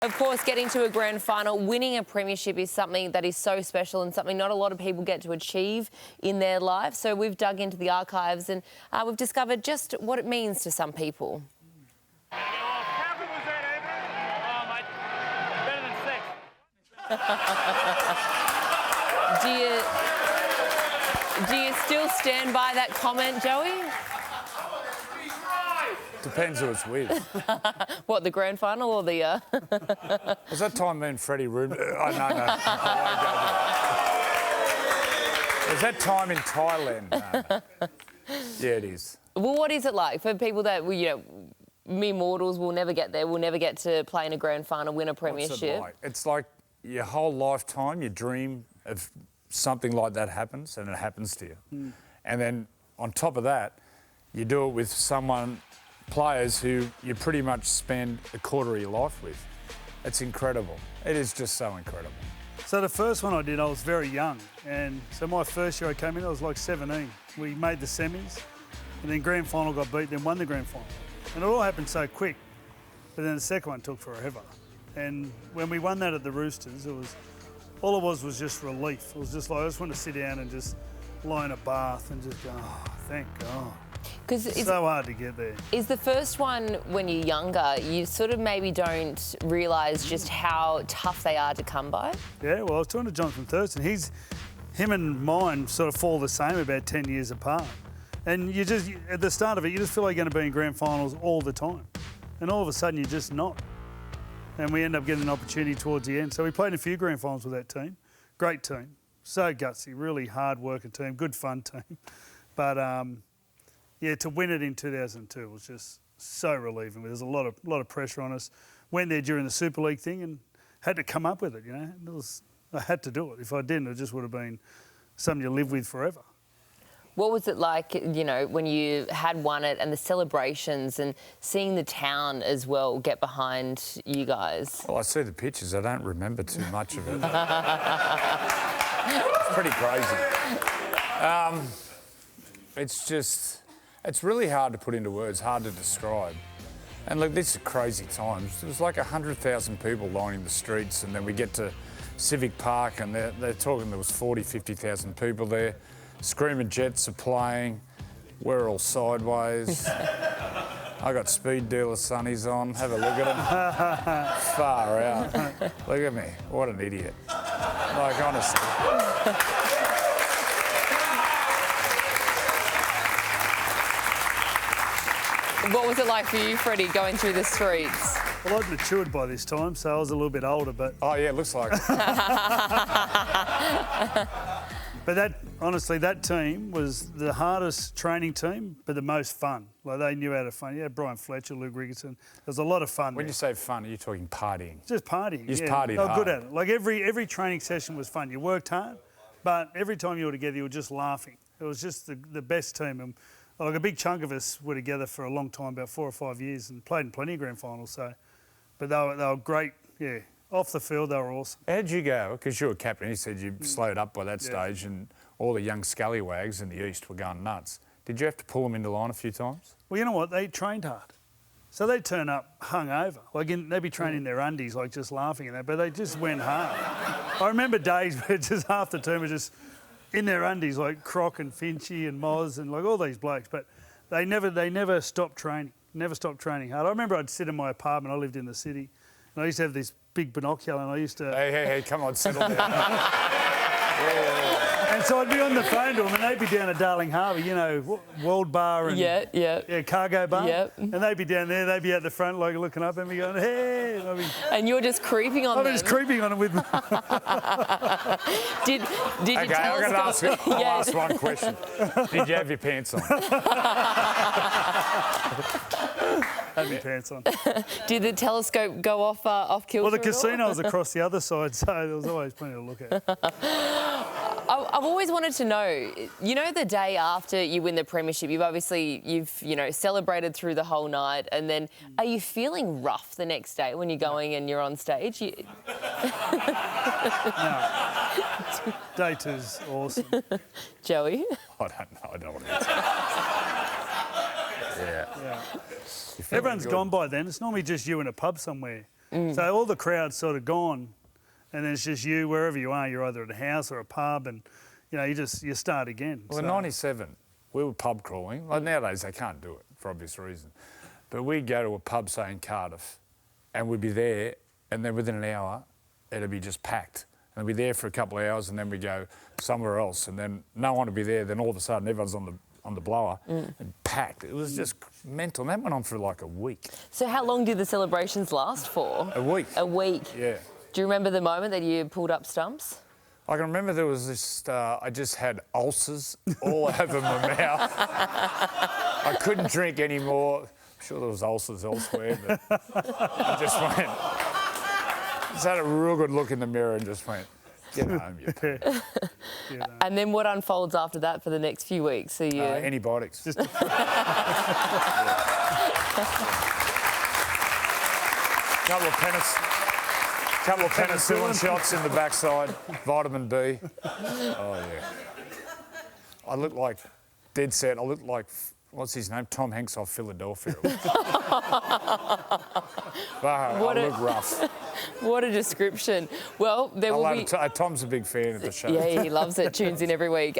Of course, getting to a grand final, winning a premiership is something that is so special and something not a lot of people get to achieve in their life. So we've dug into the archives and we've discovered just what it means to some people. How good was that, Andrew? Oh, mate, better than 6. Do you still stand by that comment, Joey? Depends who it's with. What, the grand final or the... Was that time me and Freddie Rubin? No. I won't go there. Was that time in Thailand? No. Yeah, it is. Well, what is it like for people that, mere mortals will never get there, will never get to play in a grand final, win a premiership? What's it like? It's like your whole lifetime, you dream of something like that happens, and it happens to you. And then on top of that, you do it with players who you pretty much spend a quarter of your life with. It's incredible. It is just so incredible. So the first one I did, I was very young. And so my first year I came in, I was like 17. We made the semis, and then grand final got beat, then won the grand final. And it all happened so quick. But then the second one took forever. And when we won that at the Roosters, all it was just relief. It was just like, I just want to sit down and just lie in a bath and just go, oh, thank God. Because it's so hard to get there. Is the first one when you're younger, you sort of maybe don't realise just how tough they are to come by? Yeah, well, I was talking to Jonathan Thurston. Him and mine sort of fall the same, about 10 years apart. And at the start of it, you just feel like you're going to be in grand finals all the time. And all of a sudden, you're just not. And we end up getting an opportunity towards the end. So we played in a few grand finals with that team. Great team. So gutsy, really hard-working team, good fun team. But, yeah, to win it in 2002 was just so relieving. There's a lot of pressure on us. Went there during the Super League thing and had to come up with it, I had to do it. If I didn't, it just would have been something you live with forever. What was it like, when you had won it and the celebrations and seeing the town as well get behind you guys? Well, I see the pictures. I don't remember too much of it. It's pretty crazy. It's really hard to put into words, hard to describe. And look, this is crazy times. There was like 100,000 people lining the streets, and then we get to Civic Park and they're talking there was 40, 50,000 people there. Screaming Jets are playing. We're all sideways. I got Speed Dealer sunnies on. Have a look at them. Far out. Look at me. What an idiot. Like, honestly. What was it like for you, Freddie, going through the streets? Well, I'd matured by this time, so I was a little bit older, but... Oh, yeah, it looks like it. But honestly, that team was the hardest training team, but the most fun. Like, they knew how to fun. You had Brian Fletcher, Luke Rigerson. There was a lot of fun When there. you say fun, are you talking partying? Just partying. Just yeah. partying They were hard. good at it. Like, every training session was fun. You worked hard, but every time you were together, you were just laughing. It was just the best team. And like, a big chunk of us were together for a long time, about 4 or 5 years, and played in plenty of grand finals. So, but they were great, yeah. Off the field, they were awesome. How'd you go? Because you were captain. You said you slowed up by that stage, and all the young scallywags in the East were going nuts. Did you have to pull them into line a few times? Well, you know what? They trained hard. So they'd turn up hungover. Like, they'd be training in their undies, like just laughing at that, but they just went hard. I remember days where just half the team were just in their undies, like Croc and Finchy and Moz and like all these blokes, but they never stopped training. Never stopped training hard. I remember I'd sit in my apartment. I lived in the city, and I used to have this big binocular, and I used to... Hey, come on, settle down. And so I'd be on the phone to them, and they'd be down at Darling Harbour, World Bar and Cargo Bar. Yep. And they'd be down there, they'd be at the front, like looking up at me, going, hey. And you're just creeping on them. I'm just creeping on them with me. Did you Okay, tell I'm going to ask you. I'll ask one question. Did you have your pants on? Had my pants on. Did the telescope go off kilter? Well, the casino was across the other side, so there was always plenty to look at. I've always wanted to know, the day after you win the premiership, you've celebrated through the whole night, and then are you feeling rough the next day when you're going and you're on stage? No. Day two's awesome. Joey? I don't know. I don't want to answer. Yeah. Everyone's gone by then. It's normally just you in a pub somewhere. So all the crowd's sort of gone, and then it's just you, wherever you are. You're either at a house or a pub, and you start again. Well, in '97, we were pub crawling. Like nowadays, they can't do it for obvious reasons. But we'd go to a pub, say in Cardiff, and we'd be there, and then within an hour, it'd be just packed. And we'd be there for a couple of hours, and then we'd go somewhere else, and then no one would be there. Then all of a sudden, everyone's on the blower and packed. It was just mental. And that went on for like a week. So how long did the celebrations last for? A week. A week. Yeah. Do you remember the moment that you pulled up stumps? I can remember there was this, I just had ulcers all over my mouth. I couldn't drink anymore. I'm sure there was ulcers elsewhere, but I just went, just had a real good look in the mirror and just went, get home, you pig. And then what unfolds after that for the next few weeks? So you... Antibiotics. Couple of penicillin shots in the backside, vitamin B. Oh, yeah. I look like, dead set, I look like, what's his name? Tom Hanks off Philadelphia. I look rough. What a description. Well, there will be... Tom's a big fan of the show. Yeah, he loves it, tunes in every week.